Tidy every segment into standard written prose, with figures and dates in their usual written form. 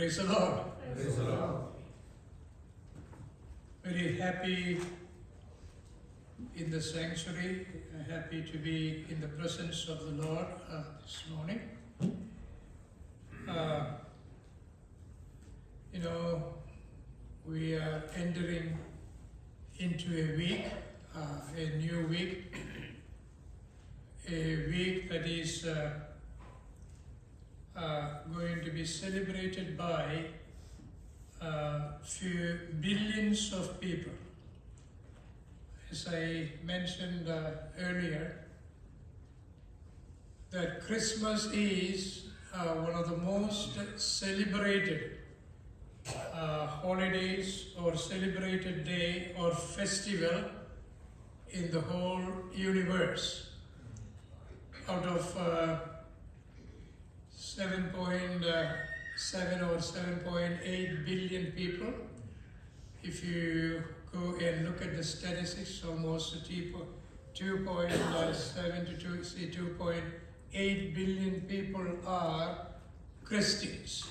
Praise the Lord. Praise the Lord. Very happy in the sanctuary, happy to be in the presence of the Lord this morning. We are entering into a week, a new week, a week that is going to be celebrated by few billions of people. As I mentioned earlier, that Christmas is one of the most celebrated holidays or celebrated day or festival in the whole universe. Out of 7.7 or 7.8 billion people, if you go and look at the statistics, almost 2.7 to 2.8 billion people are Christians.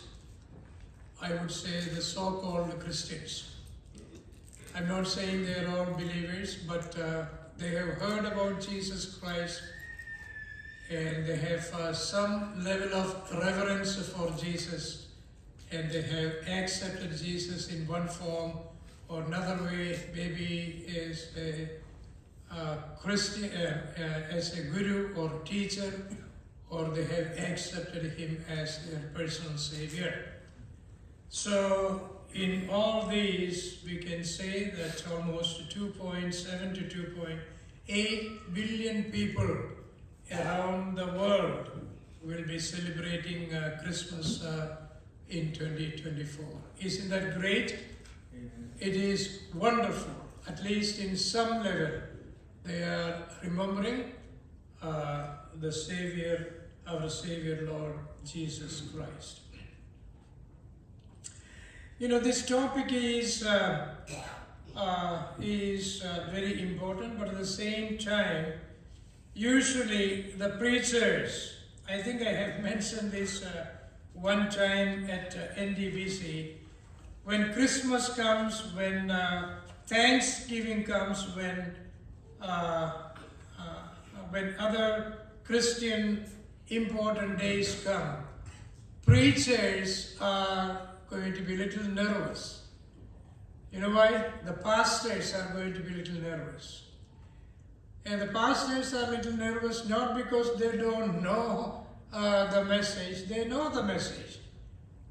I would say the so-called Christians. I'm not saying they're all believers, but they have heard about Jesus Christ and they have some level of reverence for Jesus, and they have accepted Jesus in one form or another way, maybe as a Christian, as a guru or teacher, or they have accepted him as their personal savior. So in all these, we can say that almost 2.7 to 2.8 billion people around the world will be celebrating Christmas in 2024. Isn't that great? It is wonderful. At least in some level, they are remembering the Savior, our Savior Lord Jesus Christ. This topic is very important, but at the same time, usually the preachers, I think I have mentioned this one time at NDBC, when Christmas comes, when Thanksgiving comes, when other Christian important days come, preachers are going to be a little nervous. You know why? The pastors are going to be a little nervous. And the pastors are a little nervous not because they don't know the message, they know the message.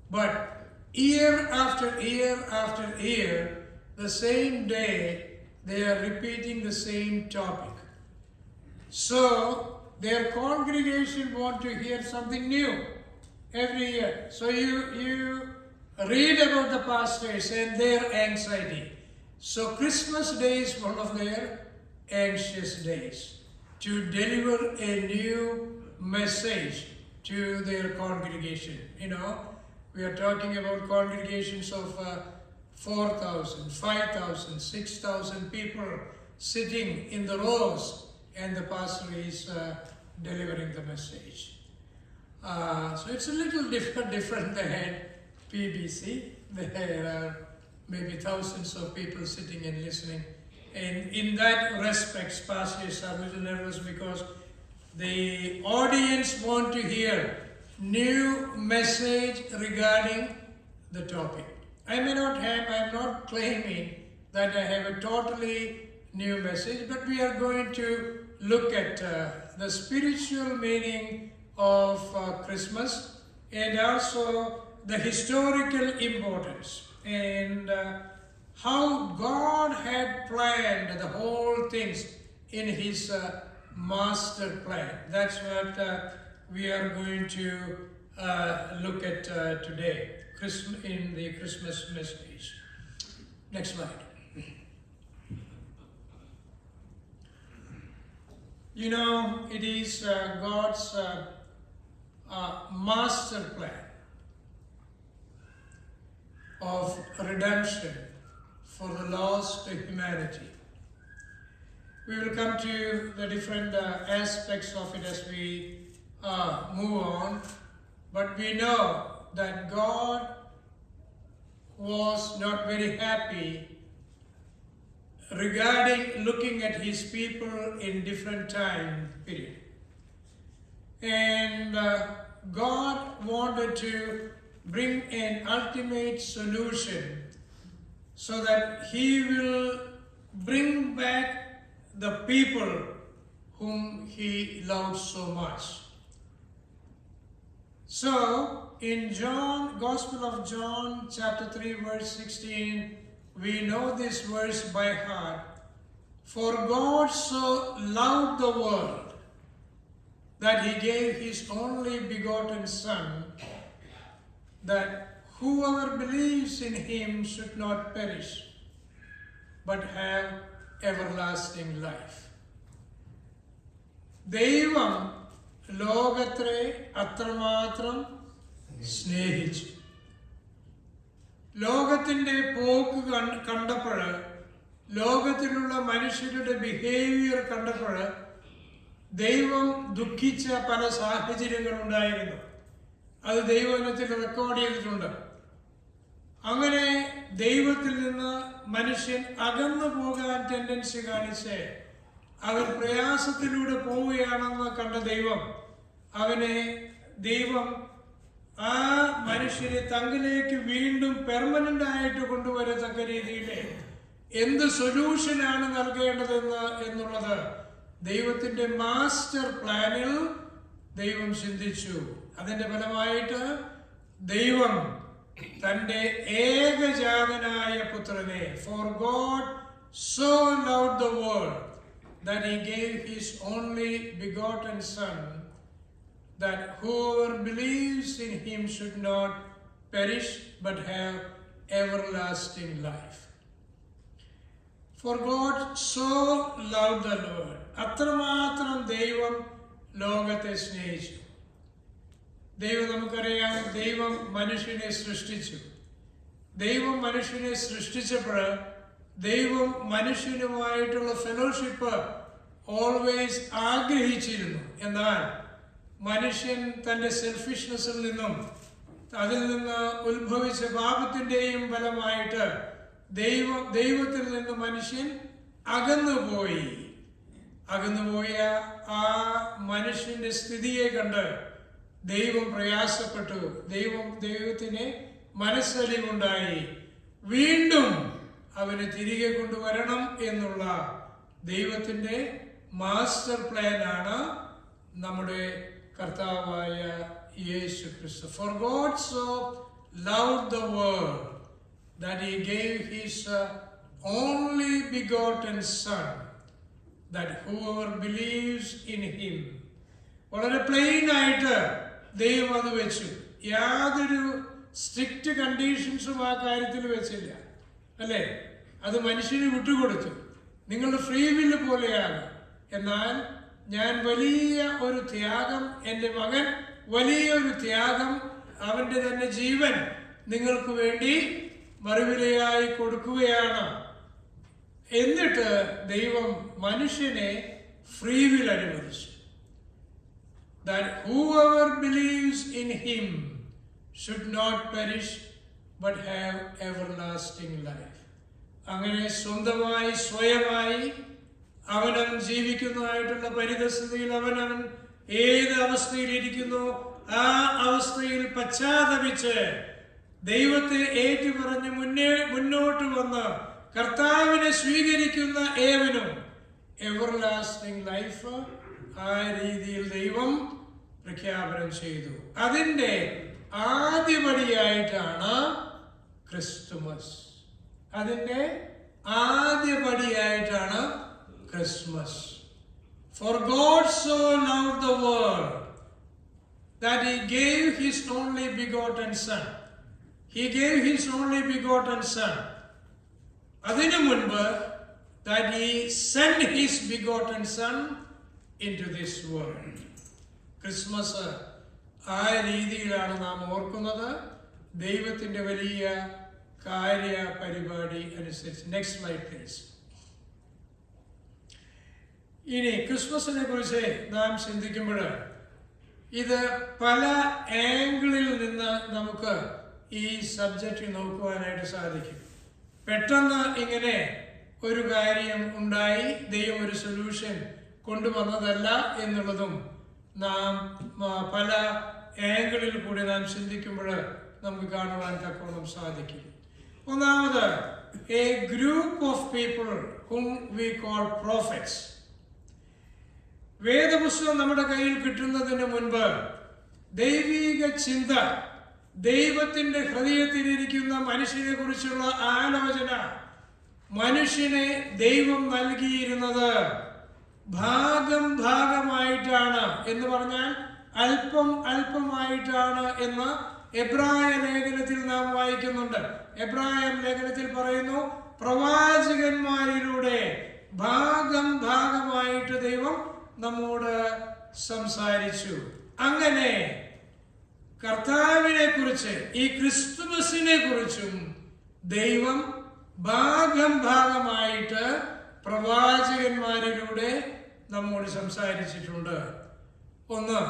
But year after year after year, the same day, they are repeating the same topic. So their congregation want to hear something new every year. So you read about the pastors and their anxiety. So Christmas Day is one of their anxious days to deliver a new message to their congregation. We are talking about congregations of 4,000, 5,000, 6,000 people sitting in the rows, and the pastor is delivering the message. So it's a little different than PBC. There are maybe thousands of people sitting and listening. And in that respect, pastors are a little nervous because the audience want to hear new message regarding the topic. I'm not claiming that I have a totally new message, but we are going to look at the spiritual meaning of Christmas and also the historical importance and how God had planned the whole things in His master plan. That's what we are going to look at today in the Christmas message. Next slide. It is God's master plan of redemption for the lost humanity. We will come to the different aspects of it as we move on, but we know that God was not very happy regarding looking at his people in different time period. And God wanted to bring an ultimate solution so that he will bring back the people whom he loved so much. So, in Gospel of John, chapter 3, verse 16, we know this verse by heart. For God so loved the world that he gave his only begotten Son, that whoever believes in him should not perish, but have everlasting life. ദൈവം ലോകത്തെ അത്രമാത്രം സ്നേഹിച്ചു. ലോകത്തിൻ്റെ പോക്ക് കണ്ടപ്പോൾ, ലോകത്തിലുള്ള മനുഷ്യരുടെ behaviour കണ്ടപ്പോൾ ദൈവം ദുഃഖിച്ച പല സാഹചര്യങ്ങളുണ്ടായിരുന്നു. അത് ദൈവവചനത്തിൽ റെക്കോർഡ് ചെയ്തിട്ടുണ്ട്. അങ്ങനെ ദൈവത്തിൽ നിന്ന് മനുഷ്യൻ അകന്നു പോകാൻ ടെൻഡൻസി കാണിച്ച് അവർ പ്രയാസത്തിലൂടെ പോവുകയാണെന്ന് കണ്ട ദൈവം ആ മനുഷ്യരെ തങ്ങളിലേക്ക് വീണ്ടും പെർമനന്റ് ആയിട്ട് കൊണ്ടുവരത്തക്ക രീതിയിൽ എന്ത് സൊല്യൂഷനാണ് നൽകേണ്ടതെന്ന് എന്നുള്ളത് ദൈവത്തിന്റെ മാസ്റ്റർ പ്ലാനിൽ ദൈവം ചിന്തിച്ചു. അതിന്റെ ഫലമായിട്ട് ദൈവം തന്റെ ഏകജാതനായ പുത്രനെ, for God so loved the world that he gave his only begotten Son, that whoever believes in him should not perish but have everlasting life. For God so loved the Lord. അത്രമാത്രം ദൈവം ലോകത്തെ സ്നേഹിച്ചു. നമുക്കറിയാം, ദൈവം മനുഷ്യനെ സൃഷ്ടിച്ചു. ദൈവം മനുഷ്യനെ സൃഷ്ടിച്ചപ്പോൾ ദൈവം മനുഷ്യനുമായിട്ടുള്ള ഫെലോഷിപ്പ് ഓൾവേസ് ആഗ്രഹിച്ചിരുന്നു. എന്നാൽ മനുഷ്യൻ തൻ്റെ സെൽഫിഷ്നെസ്സിൽ നിന്നും അതിൽ നിന്ന് ഉത്ഭവിച്ച പാപത്തിൻ്റെയും ഫലമായിട്ട് ദൈവത്തിൽ നിന്ന് മനുഷ്യൻ അകന്നുപോയ ആ മനുഷ്യന്റെ സ്ഥിതിയെ കണ്ട് ദൈവം പ്രയാസപ്പെട്ടു. ദൈവത്തിന് മനസ്സലിവുണ്ടായി. വീണ്ടും അവനെ തിരികെ കൊണ്ടുവരണം എന്നുള്ള ദൈവത്തിന്റെ മാസ്റ്റർ പ്ലാനാണ് നമ്മുടെ കർത്താവായ യേശു ക്രിസ്തു. For God so loved the world that he gave his only begotten Son, that whoever believes in him. വളരെ പ്ലെയിൻ ആയിട്ട് ദൈവം അത് വെച്ചു. യാതൊരു സ്ട്രിക്റ്റ് കണ്ടീഷൻസും ആ കാര്യത്തിൽ വെച്ചില്ല, അല്ലേ? അത് മനുഷ്യന് വിട്ടുകൊടുത്തു. നിങ്ങളുടെ ഫ്രീ വില്ല് പോലെയാണ്. എന്നാൽ ഞാൻ വലിയ ഒരു ത്യാഗം, എൻ്റെ മകൻ വലിയൊരു ത്യാഗം, അവൻ്റെ തന്നെ ജീവൻ നിങ്ങൾക്ക് വേണ്ടി മറുവിലയായി കൊടുക്കുകയാണ്. എന്നിട്ട് ദൈവം മനുഷ്യനെ ഫ്രീ വിൽ അനുവദിച്ചു. That whoever believes in him should not perish but have everlasting life. അങ്ങനെ സ്വയമായി അവനവൻ ജീവിക്കുന്നതായിട്ടുള്ള പരിതസ്ഥിതിയിൽ അവനവൻ ഏത് അവസ്ഥയിൽ ഇരിക്കുന്നു ആ അവസ്ഥയിൽ പശ്ചാത്തപിച്ച് ദൈവത്തെ ഏറ്റുപറഞ്ഞ് മുന്നോട്ട് വന്ന് കർത്താവിനെ സ്വീകരിക്കുന്ന ഏവനും എവർലാസ്റ്റിംഗ് ലൈഫ് ആ രീതിയിൽ ദൈവം പ്രഖ്യാപനം ചെയ്തു. അതിൻ്റെ ആദ്യപടിയായിട്ടാണ് ക്രിസ്തുമസ്. Christmas. For God so loved the world that he gave his only begotten Son. He gave his only begotten Son. അതിനു മുൻപ് that he sent his begotten Son into this world. Christmas ആ രീതിയിലാണ് നാം ഓർക്കുന്നത്, ദൈവത്തിൻ്റെ വലിയ കാര്യ പരിപാടി അനുസരിച്ച്. Next slide please. ഇനി ക്രിസ്മസിനെ കുറിച്ച് നാം ചിന്തിക്കുമ്പോൾ ഇത് പല ആംഗിളിൽ നിന്ന് നമുക്ക് ഈ സബ്ജക്റ്റ് നോക്കുവാനായിട്ട് സാധിക്കും. പെട്ടെന്ന് ഇങ്ങനെ ഒരു കാര്യം ഉണ്ടായി ദൈവം ഒരു സൊല്യൂഷൻ കൊണ്ടുവന്നതല്ല എന്നുള്ളതും നാം പല ആംഗിളിൽ കൂടി നാം ചിന്തിക്കുമ്പോൾ നമുക്ക് കാണുവാൻ തക്കവണ്ണം സാധിക്കും. ഒന്നാമത്, A group of people whom we call prophets. വേദപുസ്തകം നമ്മുടെ കയ്യിൽ കിട്ടുന്നതിന് മുൻപ് ദൈവിക ചിന്ത, ദൈവത്തിന്റെ ഹൃദയത്തിലിരിക്കുന്ന മനുഷ്യനെ കുറിച്ചുള്ള ആലോചന, മനുഷ്യനെ ദൈവം നൽകിയിരുന്നത് ഭാഗമായിട്ടാണ് എന്ന് പറഞ്ഞാൽ അല്പമായിട്ടാണ് എന്ന് എബ്രായ ലേഖനത്തിൽ നാം വായിക്കുന്നുണ്ട്. എബ്രായ ലേഖനത്തിൽ പറയുന്നു, പ്രവാചകന്മാരിലൂടെ ഭാഗമായിട്ട് ദൈവം നമ്മോട് സംസാരിച്ചു. അങ്ങനെ കർത്താവിനെ കുറിച്ച്, ഈ ക്രിസ്തുമസിനെ കുറിച്ചും ദൈവം ഭാഗമായിട്ട് പ്രവാചകന്മാരിലൂടെ നമ്മോട് സംസാരിച്ചിട്ടുണ്ട്. ഒന്ന്,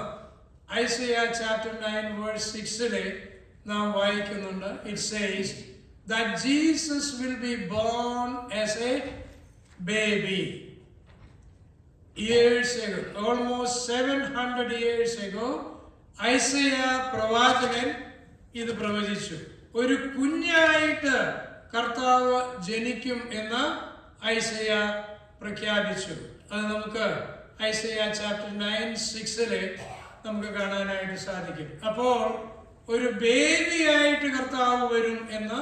ഐസയ്യ ചാപ്റ്റർ 9 വേഴ്സ് 6 നാം വായിക്കുന്നുണ്ട്. It says that Jesus will be born as a baby. Years ago, almost 700 years ago, ഐസയ്യ പ്രവാചകൻ ഇത് പ്രവചിച്ചു. ഒരു കുഞ്ഞായിട്ട് കർത്താവ് ജനിക്കും എന്ന് ഐസയ്യ പ്രഖ്യാപിച്ചു. അത് നമുക്ക് ഐസയ്യ ചാപ്റ്റർ 9:6 നമുക്ക് കാണാനായിട്ട് സാധിക്കും. അപ്പോൾ ഒരു ബേബിയായിട്ട് കർത്താവ് വരും എന്ന്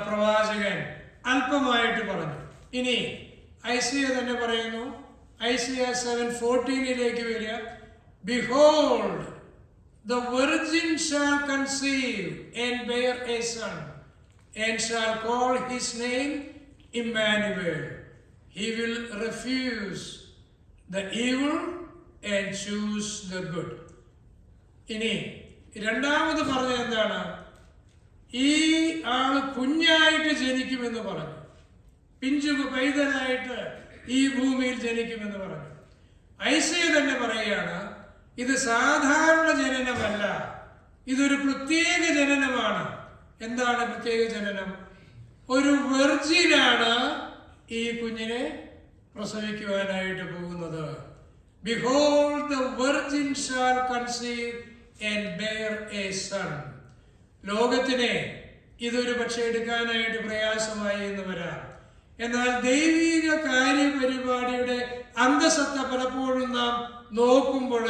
പ്രവാചകൻ അല്പമായിട്ട് പറഞ്ഞു. ഇനി ഐസയ്യ തന്നെ പറയുന്നു, ഐസയ്യ 7:14 വരിക. Behold, the virgin shall conceive and bear a son, and shall call his name Emmanuel. He will refuse the evil and choose the good. ഇനി രണ്ടാമത് പറഞ്ഞ എന്താണ്? ഈ ആള് കുഞ്ഞായിട്ട് ജനിക്കുമെന്ന് പറഞ്ഞു, പിഞ്ചു പൈതലായിട്ട് ഈ ഭൂമിയിൽ ജനിക്കുമെന്ന് പറഞ്ഞു. ഐസയ്യ തന്നെ പറയുകയാണ്, ഇത് സാധാരണ ജനനമല്ല, ഇതൊരു പ്രത്യേക ജനനമാണ്. എന്താണ് പ്രത്യേക ജനനം? ഒരു വെർജിനാണ് ഈ കുഞ്ഞിനെ പ്രസവിക്കുവാനായിട്ട് പോകുന്നത്. Behold, the virgin shall conceive and bear a son. ലോകത്തിനെ ഇതൊരു പക്ഷെ എടുക്കാനായിട്ട് പ്രയാസമായി എന്ന് വരാം. എന്നാൽ ദൈവിക കാര്യപരിപാടിയുടെ അന്തസത്ത പലപ്പോഴും നാം നോക്കുമ്പോൾ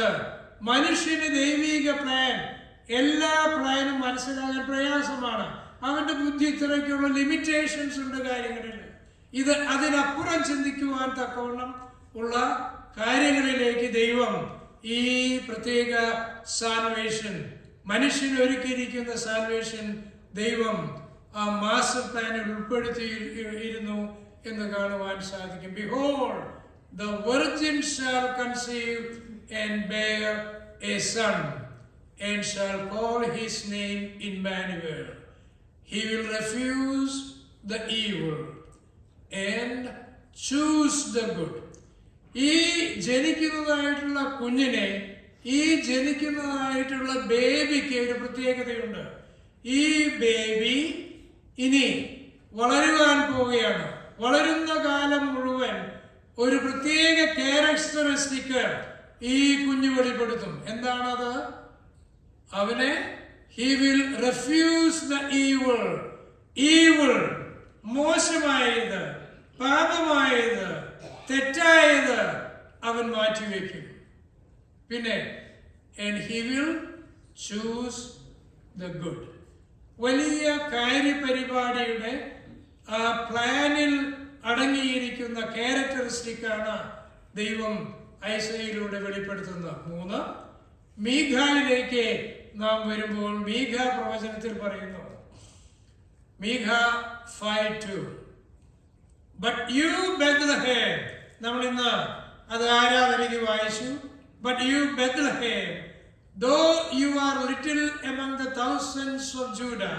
മനുഷ്യന് ദൈവിക പ്ലാൻ, എല്ലാ പ്ലാനും മനസ്സിലാകാൻ പ്രയാസമാണ്. അവന്റെ ബുദ്ധി ഇത്രയ്ക്കുള്ള ലിമിറ്റേഷൻസ് ഉണ്ട് കാര്യങ്ങളിൽ. ഇത് അതിനപ്പുറം ചിന്തിക്കുവാൻ തക്കവണ്ണം ഉള്ള കാര്യങ്ങളിലേക്ക് ദൈവം ഈ പ്രത്യേക സാൽവേഷൻ, മനുഷ്യന് ഒരുക്കിയിരിക്കുന്ന സാൽവേഷൻ ദൈവം ആ മാസ്റ്റർ പ്ലാനിൽ ഉൾപ്പെടുത്തിയിരുന്നു എന്ന് കാണുവാൻ സാധിക്കും. Behold, the virgin shall conceive and bear a son, and shall call his name Emmanuel. He will refuse the evil and choose the good. ഈ ജനിക്കുന്നതായിട്ടുള്ള കുഞ്ഞിനെ, ഈ ജനിക്കുന്നതായിട്ടുള്ള ബേബിക്ക് ഒരു പ്രത്യേകതയുണ്ട്. ഈ ബേബി ഇനി വളരുവാൻ പോവുകയാണ്. വളരുന്ന കാലം മുഴുവൻ ഒരു പ്രത്യേക ക്യാരക്ടറിസ്റ്റിക് ഈ കുഞ്ഞു വെളിപ്പെടുത്തും. എന്താണത്? അവനെ he will refuse the evil. evil, മോശമായത്, പാപമായത്, തെറ്റായത് അവൻ മാറ്റിവെക്കും. പിന്നെ and he will choose the good. വലിയ കാര്യപരിപാടിയുടെ ആ പ്ലാനിൽ അടങ്ങിയിരിക്കുന്ന ക്യാരക്ടറിസ്റ്റിക്കാണ് ദൈവം ഐസയിലൂടെ വെളിപ്പെടുത്തുന്നത്. 3, മീഖയിലേക്ക് നാം വരുമ്പോൾ മീഖ പ്രവചനത്തിൽ പറയുന്നു, മീഖ 5:2, But you Bethlehem, നമ്മൾ ഇന്ന് അത് ആരാധനയ്ക്ക് വായിച്ചു. But you Bethlehem, though you are little among the thousands of Judah,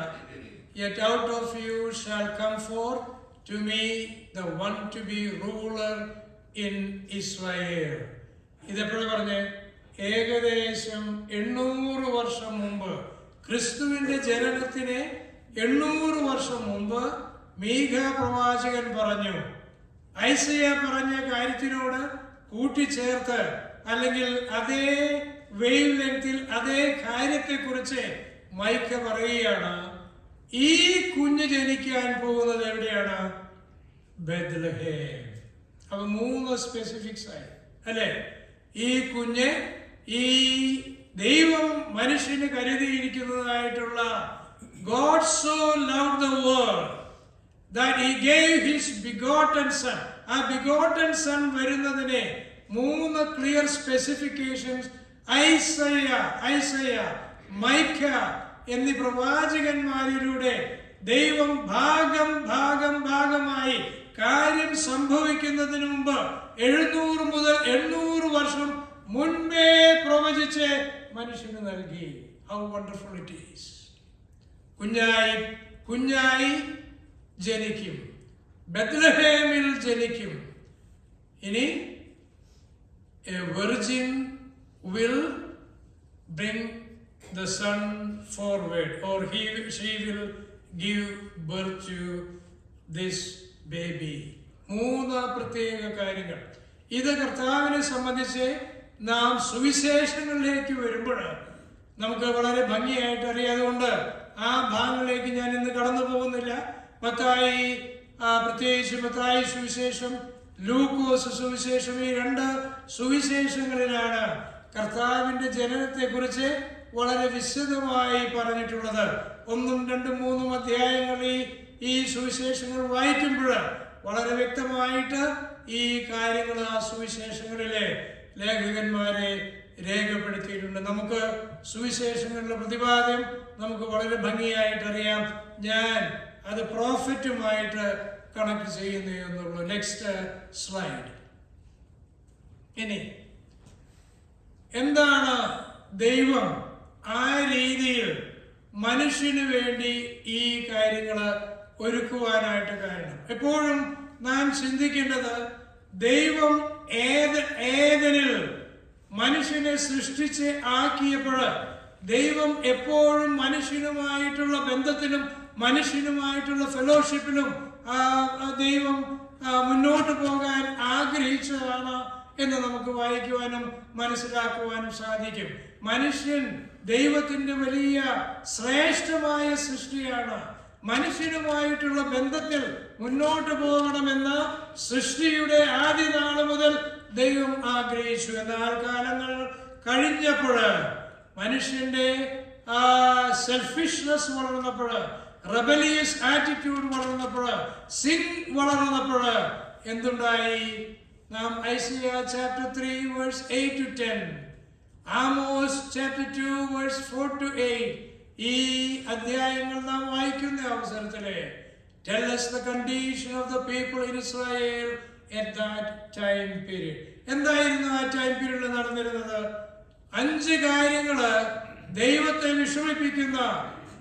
yet out of you shall come forth to me the one to be ruler in Israel. ഇതെപ്പോഴും പറഞ്ഞേ, ഏകദേശം 800 വർഷം മുമ്പ് ക്രിസ്തുവിന്റെ ജനനത്തിന് 800 വർഷം മുമ്പ് മീഖ പ്രവാചകൻ പറഞ്ഞു. ഐസയ പറഞ്ഞ കാര്യത്തിനോട് കൂട്ടിച്ചേർത്ത് അല്ലെങ്കിൽ അതേ വേവ് ലെങ്തിൽ അതേ കാര്യത്തെക്കുറിച്ച് മൈക്ക പറയുകയാണ്. ഈ കുഞ്ഞ് ജനിക്കാൻ പോകുന്നത് എവിടെയാണ്? ബെത്ലഹേം. അപ്പൊ 3 സ്പെസിഫിക്സ് ആയി അല്ലെ. ഈ കുഞ്ഞ് ഈ ദൈവം മനുഷ്യന് കരുതിയിരിക്കുന്നതായിട്ടുള്ള God so loved the world that he gave his begotten son. ആ begotten son വരുന്നതിനെ 3 ക്ലിയർ സ്പെസിഫിക്കേഷൻസ് ഐസയ, മൈക്ക എന്നീ പ്രവാചകന്മാരിലൂടെ ദൈവം ഭാഗമായി കാര്യം സംഭവിക്കുന്നതിന് മുമ്പ് 700 മുതൽ 800 വർഷം മുൻപേ പ്രവചിച്ച് മനുഷ്യന് നൽകി. How wonderful it is. കുഞ്ഞായി ജനിക്കും, ബെത്ലഹേമിൽ ജനിക്കും. ഇനി a virgin will bring the son forward, or she will give birth to this baby. 3 പ്രത്യേക കാര്യങ്ങൾ. ഇത് കർത്താവിനെ സംബന്ധിച്ച് നാം സുവിശേഷങ്ങളിലേക്ക് വരുമ്പോൾ നമുക്ക് വളരെ ഭംഗിയായിട്ട് അറിയാം. അതുകൊണ്ട് ആ ഭാഗങ്ങളിലേക്ക് ഞാൻ ഇന്ന് കടന്നു പോകുന്നില്ല. പ്രത്യേകിച്ച് മത്തായി സുവിശേഷം, ലൂക്കോസ് സുവിശേഷം, ഈ 2 സുവിശേഷങ്ങളിലാണ് കർത്താവിന്റെ ജനനത്തെ കുറിച്ച് വളരെ വിശദമായി പറഞ്ഞിട്ടുള്ളത്. 1, 2, 3 അധ്യായങ്ങളിൽ ഈ സുവിശേഷങ്ങൾ വായിക്കുമ്പോൾ വളരെ വ്യക്തമായിട്ട് ഈ കാര്യങ്ങൾ ആ സുവിശേഷങ്ങളിലെ ലേഖകന്മാരെ രേഖപ്പെടുത്തിയിട്ടുണ്ട്. നമുക്ക് സുവിശേഷങ്ങളുടെ പ്രതിപാദ്യം നമുക്ക് വളരെ ഭംഗിയായിട്ട് അറിയാം. ഞാൻ അത് പ്രോഫിറ്റുമായിട്ട് കണക്ട് ചെയ്യുന്നു എന്നുള്ളൂ. Next slide. ഇനി എന്താണ് ദൈവം ആ രീതിയിൽ മനുഷ്യന് വേണ്ടി ഈ കാര്യങ്ങൾ ഒരുക്കുവാനായിട്ട് കാരണം? എപ്പോഴും നാം ചിന്തിക്കേണ്ടത്, ദൈവം ഏതനിൽ മനുഷ്യനെ സൃഷ്ടിച്ച് ആക്കിയപ്പോൾ ദൈവം എപ്പോഴും മനുഷ്യനുമായിട്ടുള്ള ബന്ധത്തിലും മനുഷ്യനുമായിട്ടുള്ള ഫെലോഷിപ്പിലും ദൈവം മുന്നോട്ട് പോകാൻ ആഗ്രഹിച്ചതാണ് എന്ന് നമുക്ക് വായിക്കുവാനും മനസ്സിലാക്കുവാനും സാധിക്കും. മനുഷ്യൻ ദൈവത്തിന്റെ വലിയ ശ്രേഷ്ഠമായ സൃഷ്ടിയാണ്. മനുഷ്യനുമായിട്ടുള്ള ബന്ധത്തിൽ മുന്നോട്ട് പോകണമെന്ന് സൃഷ്ടിയുടെ ആദ്യ നാൾ മുതൽ ദൈവം ആഗ്രഹിച്ചു. എന്നാൽ കാലങ്ങൾ കഴിഞ്ഞപ്പോൾ മനുഷ്യന്റെ സെൽഫിഷ്നെസ് വളർന്നപ്പോൾ, റെബലിയസ് ആറ്റിറ്റ്യൂഡ് വളർന്നപ്പോൾ, സിൻ വളർന്നപ്പോൾ എന്തുണ്ടായി? നാം Isaiah chapter 3 verse 8 to 10, Amos chapter 2 verse 4 to 8 ഈ അധ്യായങ്ങൾ നാം വായിക്കുന്ന അവസരത്തില് tell us the condition of the people in Israel at that time period. എന്തായിരുന്നു ആ ടൈം പീരീഡിൽ നടന്നിരുന്നത്? 5 കാര്യങ്ങള് ദൈവത്തെ വിഷമിപ്പിക്കുന്ന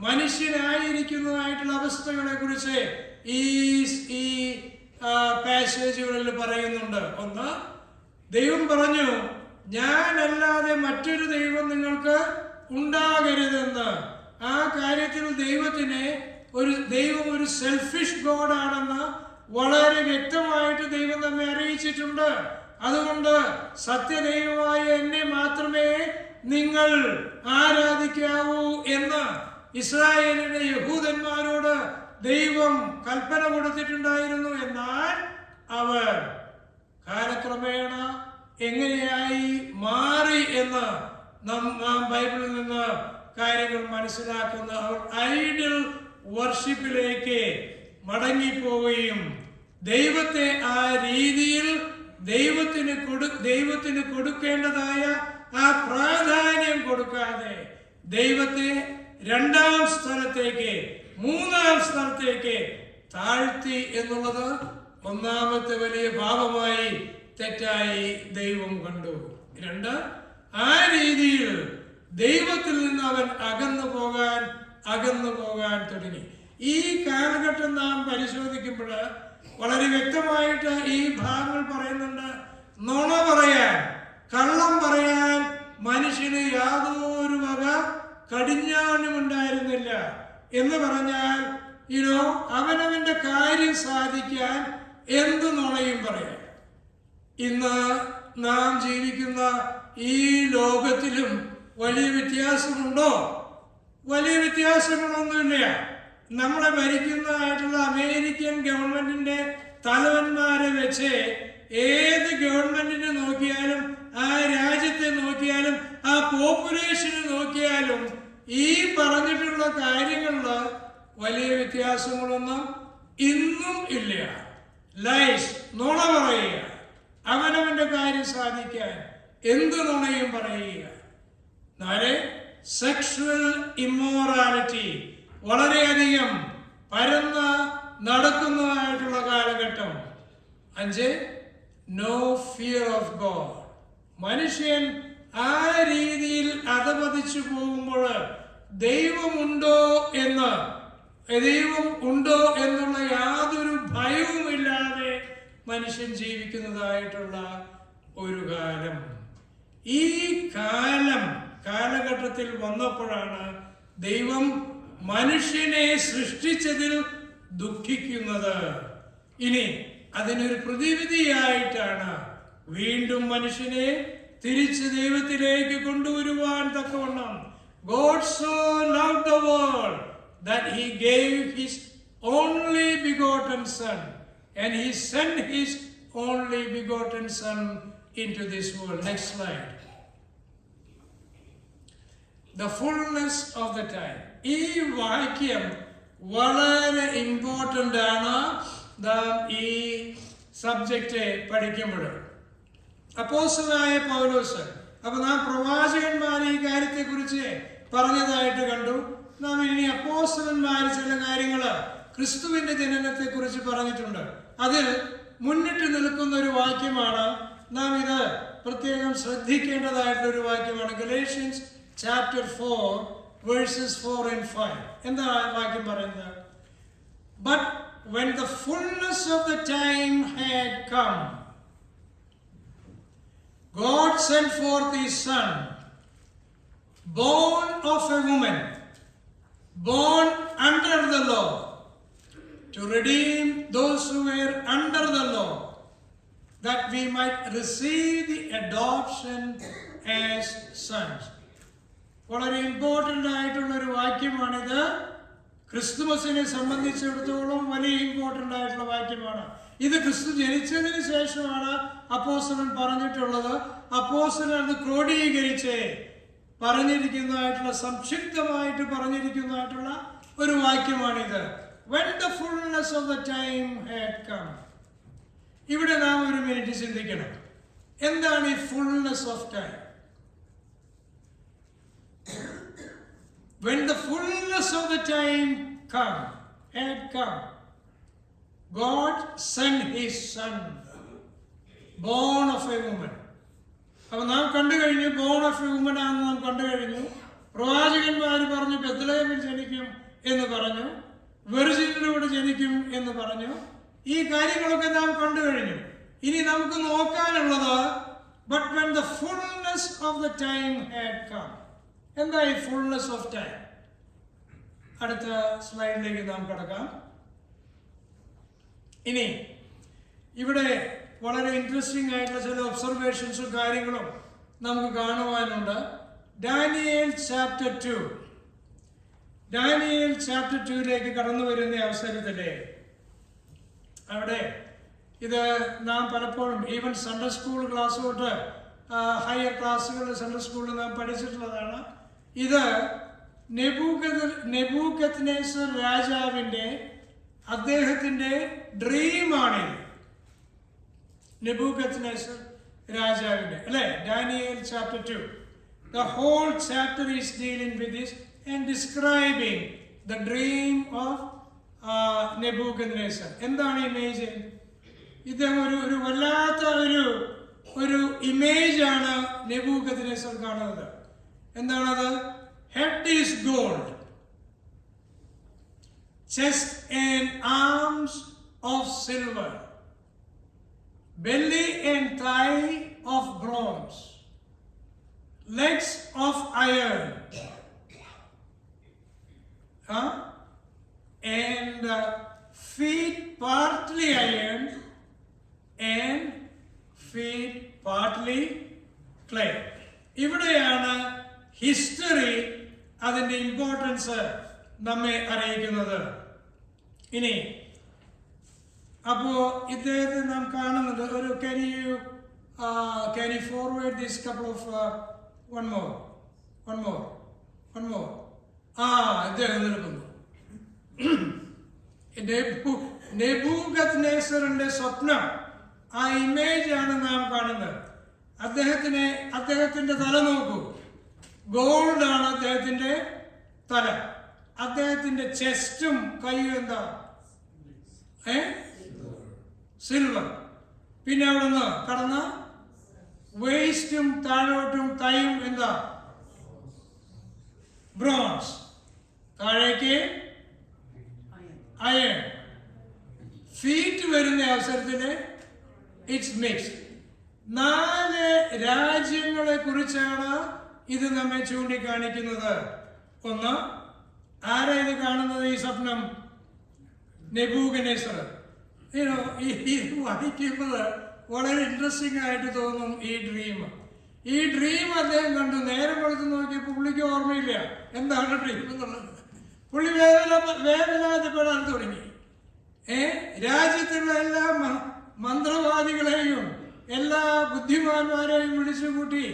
മനുഷ്യനായിരിക്കുന്നതായിട്ടുള്ള അവസ്ഥകളെ കുറിച്ച് ഈ പാസേജുകളിൽ പറയുന്നുണ്ട്. 1, ദൈവം പറഞ്ഞു, ഞാനല്ലാതെ മറ്റൊരു ദൈവം നിങ്ങൾക്ക് ഉണ്ടാകരുതെന്ന്. ആ കാര്യത്തിൽ ദൈവം ഒരു സെൽഫിഷ് ഗോഡാണെന്ന് വളരെ വ്യക്തമായിട്ട് ദൈവം നമ്മെ അറിയിച്ചിട്ടുണ്ട്. അതുകൊണ്ട് സത്യദൈവമായ എന്നെ മാത്രമേ നിങ്ങൾ ആരാധിക്കാവൂ എന്ന് ഇസ്രായേലിലെ യഹൂദന്മാരോട് ദൈവം കൽപ്പന കൊടുത്തിട്ടുണ്ടായിരുന്നു. എന്നാൽ അവർ കാലക്രമേണ എങ്ങനെയായി മാറി എന്ന് നാം ബൈബിളിൽ നിന്ന് കാര്യങ്ങൾ മനസ്സിലാക്കുന്ന അവർ ഐഡൽ വർഷിപ്പിലേക്ക് മടങ്ങിപ്പോവുകയും ദൈവത്തെ ആ രീതിയിൽ ദൈവത്തിന് കൊടുക്കേണ്ടതായ ആ പ്രാധാന്യം കൊടുക്കാതെ ദൈവത്തെ 2ാം സ്ഥലത്തേക്ക് 3ാം സ്ഥലത്തേക്ക് താഴ്ത്തി എന്നുള്ളത് 1ാമത്തെ വലിയ പാപമായി തെറ്റായി ദൈവം കണ്ടു. 2, ആ രീതിയിൽ ദൈവത്തിൽ നിന്ന് അവൻ അകന്നു പോകാൻ തുടങ്ങി. ഈ കാലഘട്ടം നാം പരിശോധിക്കുമ്പോൾ വളരെ വ്യക്തമായിട്ട് ഈ ഭാഗങ്ങൾ പറയുന്നുണ്ട്. നുണ പറയാൻ, കള്ളം പറയാൻ മനുഷ്യന് യാതൊരു വക കടിഞ്ഞാണും ഉണ്ടായിരുന്നില്ല. എന്ന് പറഞ്ഞാൽ അവനവന്റെ കാര്യം സാധിക്കാൻ എന്ത് നുണയും പറയാം. ഇന്ന് നാം ജീവിക്കുന്ന ഈ ലോകത്തിലും വലിയ വ്യത്യാസമുണ്ടോ? വലിയ വ്യത്യാസങ്ങളൊന്നുമില്ല. നമ്മളെ ഭരിക്കുന്നതായിട്ടുള്ള അമേരിക്കൻ ഗവൺമെന്റിന്റെ തലവന്മാരെ വെച്ച് ഏത് ഗവൺമെന്റിനെ നോക്കിയാലും, ആ രാജ്യത്തെ നോക്കിയാലും, ആ പോപ്പുലേഷനെ നോക്കിയാലും ഈ പറഞ്ഞിട്ടുള്ള കാര്യങ്ങളിൽ വലിയ വ്യത്യാസങ്ങളൊന്നും ഇന്നും ഇല്ല. ലൈസ്, നുണ പറയുക, അവനവന്റെ കാര്യം സാധിക്കാൻ എന്ത് നുണയും പറയുക. നാല്, സെക്ഷുവൽ ഇമ്മോറാലിറ്റി വളരെയധികം പരന്ന് നടക്കുന്നതായിട്ടുള്ള കാലഘട്ടം. 5, നോ ഫിയർ ഓഫ് ഗോഡ്. മനുഷ്യൻ ആ രീതിയിൽ അധപതിച്ചു പോകുമ്പോൾ ദൈവം ഉണ്ടോ എന്നുള്ള യാതൊരു ഭയവുമില്ലാതെ മനുഷ്യൻ ജീവിക്കുന്നതായിട്ടുള്ള ഒരു കാലം. ഈ കാലഘട്ടത്തിൽ വന്നപ്പോഴാണ് ദൈവം മനുഷ്യനെ സൃഷ്ടിച്ചതിൽ ദുഃഖിക്കുന്നത്. ഇനി അതിനൊരു പ്രതിവിധിയായിട്ടാണ് വീണ്ടും മനുഷ്യനെ തിരിച്ച് ദൈവത്തിലേക്ക് കൊണ്ടുവരുവാൻ തക്കവണ്ണം God so loved the world that he gave his only begotten son, and he sent his only begotten son into this world. Next slide. The fullness of the time. ഈ വാക്യം വളരെ ഇമ്പോർട്ടൻ്റ് ആണ് നാം ഈ സബ്ജക്റ്റ് പഠിക്കുമ്പോൾ. അപ്പോസ്തലനായ പൗലോസ്, അപ്പൊ നാം പ്രവാചകന്മാർ ഈ കാര്യത്തെ കുറിച്ച് പറഞ്ഞതായിട്ട് കണ്ടു. നാം ഇനി അപ്പോസ്തലന്മാർ ചില കാര്യങ്ങൾ ക്രിസ്തുവിന്റെ ജനനത്തെ കുറിച്ച് പറഞ്ഞിട്ടുണ്ട്. അതിൽ മുന്നിട്ട് നിൽക്കുന്ന ഒരു വാക്യമാണ്, നാം ഇത് പ്രത്യേകം ശ്രദ്ധിക്കേണ്ടതായിട്ടുള്ള ഒരു വാക്യമാണ്. Galatians chapter 4 verses 4 and 5. എന്താണ് ആ വാക്യം പറയുന്നത്? But when the fullness of the time had come, God sent forth his son, born of a woman, born under the law, to redeem those who were under the law, that we might receive the adoption as sons. വളരെ important ആയിട്ടുള്ള ഒരു വാക്യമാണിത്. ക്രിസ്തുമസിനെ സംബന്ധിച്ചിടത്തോളം വലിയ important ആയിട്ടുള്ള വാക്യമാണ്. ഇത് ക്രിസ്തു ജനിച്ചതിന് ശേഷമാണ് അപ്പോസ്തലൻ പറഞ്ഞിട്ടുള്ളത്. അപ്പോസ്തലൻ അത് ക്രോഡീകരിച്ച് പറഞ്ഞിരിക്കുന്നതായിട്ടുള്ള, സംക്ഷിപ്തമായിട്ട് പറഞ്ഞിരിക്കുന്നതായിട്ടുള്ള ഒരു വാക്യമാണിത്. When the fullness of the time had come. ഇവിടെ നാം ഒരു മിനിറ്റ് ചിന്തിക്കണം, എന്താണ് ഈ fullness of time? When the fullness of the time had come, God sent his son, born of a woman. അപ്പോൾ നാം കണ്ടു കഴിഞ്ഞു, born of a woman ആണെന്ന് നാം കണ്ടു കഴിഞ്ഞു. പ്രവാചകന്മാർ പറഞ്ഞു ബെത്ലഹേമിൽ ജനിക്കും എന്ന് പറഞ്ഞു, വെർജിനിലൂടെ ജനിക്കും എന്ന് പറഞ്ഞു. ഈ കാര്യങ്ങളൊക്കെ നാം കണ്ടു കഴിഞ്ഞു. ഇനി നമുക്ക് നോക്കാനുള്ളത്, but when the fullness of the time had come. എന്താ ഈ ഫുൾനെസ് ഓഫ് ടൈം? അടുത്ത സ്ലൈഡിലേക്ക് നാം കടക്കാം. ഇനി ഇവിടെ വളരെ ഇൻട്രസ്റ്റിംഗ് ആയിട്ടുള്ള ചില ഒബ്സർവേഷൻസും കാര്യങ്ങളും നമുക്ക് കാണുവാനുണ്ട്. Daniel chapter 2. ഡാനിയേൽ ചാപ്റ്റർ 2ലേക്ക് കടന്നു വരുന്ന അവസരത്തിലെ അവിടെ ഇത് നാം പലപ്പോഴും ഈവൻ സൺഡേ സ്കൂൾ ക്ലാസ് തൊട്ട് ഹയർ ക്ലാസ്സുകളിൽ സൺഡേ സ്കൂളിൽ നാം പഠിച്ചിട്ടുള്ളതാണ്. ഇത് നെബൂഖദ്നേസർ രാജാവിൻ്റെ അദ്ദേഹത്തിൻ്റെ ഡ്രീമാണിത്. നെബൂഖദ്നേസർ രാജാവിൻ്റെ അല്ലേ? Daniel chapter 2. The whole chapter is dealing with this and describing the dream of Nebuchadnezzar. എന്താണ് ഇമേജ്? ഇത് ഒരു വല്ലാത്ത ഒരു ഇമേജാണ് നെബൂഖദ്നേസർ കാണുന്നത്. എന്താണത്? Head is gold, chest and arms of silver, belly and thigh of bronze, legs of iron, and feet partly iron and feet partly clay. ഇവിടെയാണ് history അതിൻ്റെ importance നമ്മെ അറിയിക്കുന്നത്. ഇനി അപ്പോ ഇദ്ദേഹത്തെ നാം കാണുന്നത് ഒരു can you forward this couple of one more ഇദ്ദേഹം നിൽക്കുന്നു. നെബൂഖദ്നേസറിന്റെ സ്വപ്നം, ആ ഇമേജ് ആണ് നാം കാണുന്നത്. അദ്ദേഹത്തിന്റെ തല നോക്കൂ, ഗോൾഡ് ആണ് അദ്ദേഹത്തിന്റെ തല. അദ്ദേഹത്തിന്റെ ചെസ്റ്റും കൈയും എന്താ? സിൽവർ. പിന്നെ അവിടുന്ന് കടന്ന വേസ്റ്റും താഴോട്ടും കൈയും എന്താ? ബ്രോൺസ്. താഴേക്ക് അയൺ. ഫീറ്റ് വരുന്ന അവസരത്തില് ഇറ്റ്സ് മിക്സ്ഡ്. 4 രാജ്യങ്ങളെ കുറിച്ചാണ് ഇത് നമ്മെ ചൂണ്ടിക്കാണിക്കുന്നത്. ഒന്ന്, ആരാ ഇത് കാണുന്നത് ഈ സ്വപ്നം? നെബൂഖദ്നേസർ. ഇത് വായിക്കുമ്പോൾ വളരെ ഇൻട്രസ്റ്റിംഗ് ആയിട്ട് തോന്നും ഈ ഡ്രീം അദ്ദേഹം കണ്ടു. നേരം കൊടുത്ത് നോക്കിയപ്പോൾ പുള്ളിക്ക് ഓർമ്മയില്ല എന്താണ് ഡ്രീം എന്നുള്ളത്. പുള്ളി വേദനാജപ്പെടാൻ തുടങ്ങി. രാജ്യത്തുള്ള എല്ലാ മന്ത്രവാദികളെയും എല്ലാ ബുദ്ധിമാന്മാരെയും വിളിച്ചുകൂട്ടി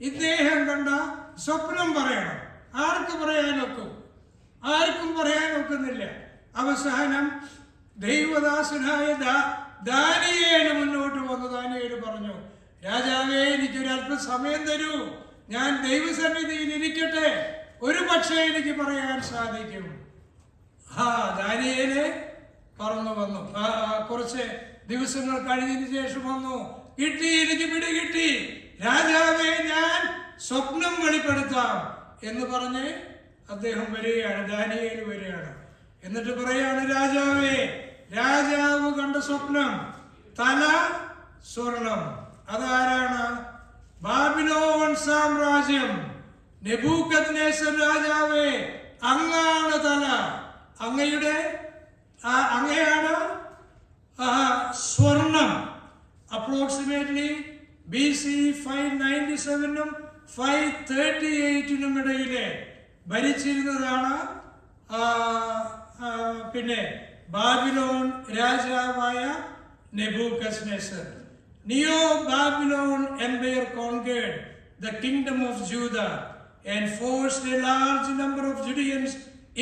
ഇദ്ദേഹം കണ്ട സ്വപ്നം പറയണം. ആർക്കും പറയാൻ ഒക്കുന്നില്ല. അവസാനം ദൈവദാസനായ ദാനിയേൽ മുന്നോട്ട് വന്നു. ദാനിയേൽ പറഞ്ഞു, രാജാവേ, എനിക്കൊരു അല്പം സമയം തരൂ, ഞാൻ ദൈവസന്നിധിയിൽ ഇരിക്കട്ടെ, ഒരു പക്ഷേ എനിക്ക് പറയാൻ സാധിക്കും. ദാനിയേല് പറന്നു വന്നു. കുറച്ച് ദിവസങ്ങൾ കഴിഞ്ഞതിന് ശേഷം വന്നു. എനിക്ക് പിടികിട്ടി, രാജാവേ, ഞാൻ സ്വപ്നം വെളിപ്പെടുത്താം എന്ന് പറഞ്ഞ് അദ്ദേഹം വരികയാണ്. ദാനിയേൽ വരികയാണ്. എന്നിട്ട് പറയാണ്, രാജാവ് കണ്ട സ്വപ്നം, തല സ്വർണം. അതാരാണ്? ബാബിലോൺ സാമ്രാജ്യം. നെബൂഖദ്നേസർ രാജാവേ, അങ്ങാണ് തല, അങ്ങയാണ് സ്വർണം. അപ്രോക്സിമേറ്റ്ലി BC 597 538 ഇടയിലെ ഭരിച്ചിരുന്നതാണ് പിന്നെ ബാബിലോൺ രാജാവായ Nebuchadnezzar. Neo-Babylon Empire conquered the kingdom of Judah and forced a large number of Judeans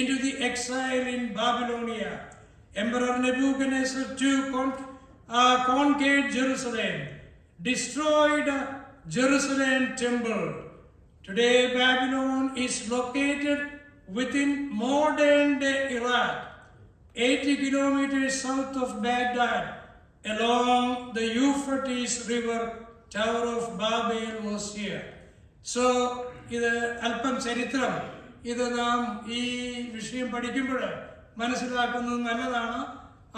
into the exile in Babylonia. Emperor Nebuchadnezzar too conquered Jerusalem, destroyed Jerusalem temple. Today Babylon is located within modern-day Iraq, 80 kilometers south of Baghdad. Along the Euphrates River, Tower of Babel was here. So, ഇത് അല്പം ചരിത്രം, ഇത് നാം ഈ വിഷയം പഠിക്കുമ്പോൾ മനസ്സിലാക്കുന്നത് നല്ലതാണ്.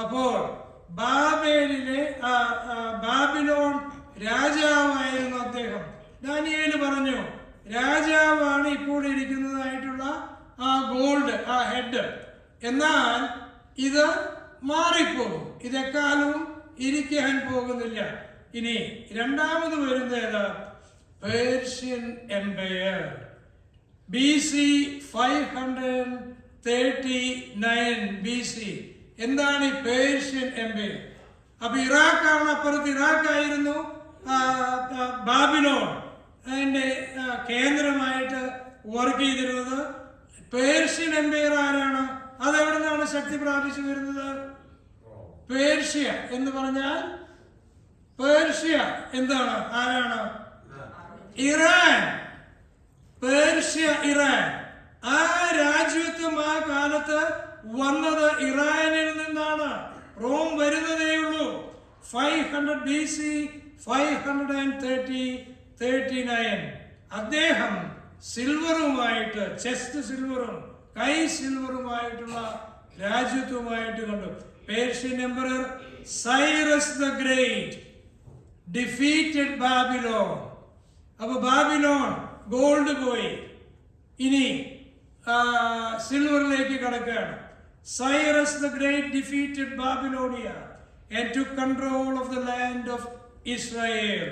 അപ്പോൾ ബാബിലോൺ രാജാവായിരുന്നു അദ്ദേഹം. ദാനിയേൽ പറഞ്ഞു, രാജാവാണ് ഇപ്പോൾ ഇരിക്കുന്നതായിട്ടുള്ള ആ ഗോൾഡ്, ആ ഹെഡ്. എന്നാൽ ഇത് മാറിപ്പോകും, ഇതെക്കാലവും ഇരിക്കാൻ പോകുന്നില്ല. ഇനി രണ്ടാമത് വരുന്നത് പേർഷ്യൻ എംപയർ. BC 539 BC. എന്താണ് ഈ പേർഷ്യൻ എംപയർ? അപ്പൊ ഇറാഖാണ് അപ്പുറത്ത്. ഇറാഖായിരുന്നു ബാബിലോൺ അതിന്റെ കേന്ദ്രമായിട്ട് വർക്ക് ചെയ്തിരുന്നത്. പേർഷ്യൻ എംപയർ ആരാണ്? അതെവിടെ നിന്നാണ് ശക്തി പ്രാപിച്ചു വരുന്നത്? പേർഷ്യ എന്ന് പറഞ്ഞാൽ പേർഷ്യ എന്താണ്? ആരാണ്? ഇറാൻ. Persia, Iran. ആ രാജ്യത്വം ആ കാലത്ത് വന്നത് ഇറാനിൽ നിന്നാണ്. റോം വരുന്നതേയുള്ളൂ. 500 BC 539. അദ്ദേഹം സിൽവറുമായിട്ട്, ചെസ്റ്റ് സിൽവറും കൈ സിൽവറുമായിട്ടുള്ള രാജ്യത്വമായിട്ട് കണ്ടു. Persian Emperor Cyrus the Great defeated Babylon. അപ്പോൾ ബാബിലോൺ ഗോൾഡ് പോയി. ഇനി സിൽവറിലേക്ക് കടക്കുകയാണ്. Cyrus the Great defeated Babylonia and took control of the land of Israel.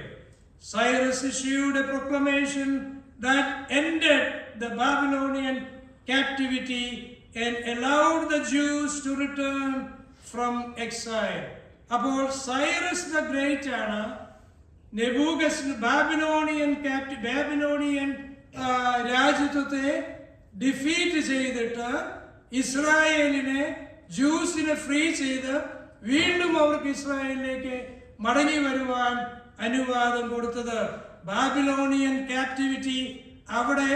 Cyrus issued a proclamation that ended the Babylonian captivity and allowed the Jews to return from exile. അപ്പോൾ Cyrus the great ആണ് Babylonian രാജ്യത്വത്തെ defeat ചെയ്തിട്ട് ഇസ്രായേലിനെ ജൂസിനെ free ചെയ്ത് വീണ്ടും അവർക്ക് ഇസ്രായേലിലേക്ക് മടങ്ങി വരുവാൻ അനുവാദം കൊടുത്തത്. ബാബിലോണിയൻ ക്യാപ്റ്റിവിറ്റി അവിടെ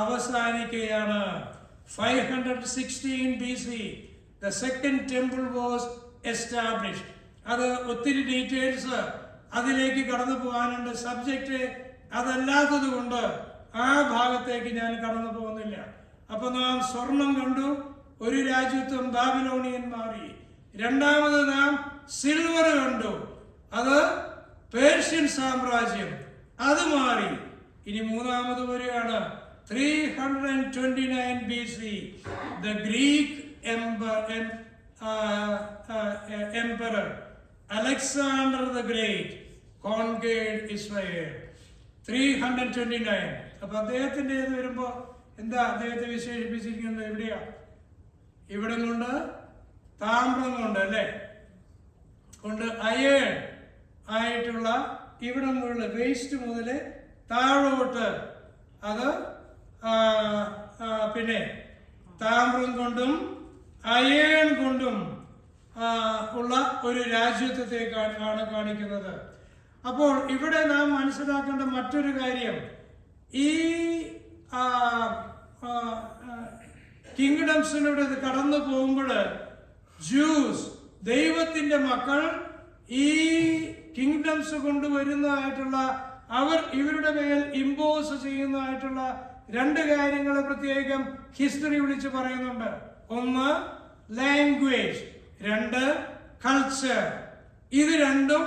അവസാനിക്കുകയാണ്. 516 BC the second temple was established. അത് ഒത്തിരി ഡീറ്റെയിൽസ് അതിലേക്ക് കടന്നു പോകാനുണ്ട്. സബ്ജക്റ്റ് അതല്ലാത്തത് കൊണ്ട് ആ ഭാഗത്തേക്ക് ഞാൻ കടന്നു പോകുന്നില്ല. അപ്പൊ നാം സ്വർണം കണ്ടു, ഒരു രാജ്യത്വം ബാബിലോണിയൻ മാറി. രണ്ടാമത് നാം സിൽവർ കണ്ടു, അത് പേർഷ്യൻ സാമ്രാജ്യം, അത് മാറി. ഇനി മൂന്നാമത് വരികയാണ് 329 BC the Greek emperor Alexander the Great conquered Israel. 329. അപ്പൊ അദ്ദേഹത്തിന്റെ ഇത് വരുമ്പോ എന്താ അദ്ദേഹത്തെ വിശേഷിപ്പിച്ചിരിക്കുന്നത്? എവിടെയാ? ഇവിടെ കൊണ്ട് താമ്രം കൊണ്ട് അല്ലേ, കൊണ്ട് അയേൺ ആയിട്ടുള്ള ഇവിടെ നിന്നുള്ള വേസ്റ്റ് മുതൽ താഴോട്ട് അത് പിന്നെ താമ്രം കൊണ്ടും അയേൺ കൊണ്ടും ഉള്ള ഒരു രാജ്യത്വത്തെക്കാണ് കാണിക്കുന്നത്. അപ്പോൾ ഇവിടെ നാം മനസ്സിലാക്കേണ്ട മറ്റൊരു കാര്യം, ഈ കിങ്ഡംസിലൂടെ കടന്നു പോകുമ്പോൾ ജൂസ് ദൈവത്തിന്റെ മക്കൾ ഈ കിങ്ഡംസ് കൊണ്ടുവരുന്നതായിട്ടുള്ള അവർ ഇവരുടെ മേൽ ഇമ്പോസ് ചെയ്യുന്നതായിട്ടുള്ള രണ്ട് കാര്യങ്ങൾ പ്രത്യേകം ഹിസ്റ്ററി വിളിച്ച് പറയുന്നുണ്ട്. ഒന്ന് ലാംഗ്വേജ്, രണ്ട് കൾച്ചർ. ഇത് രണ്ടും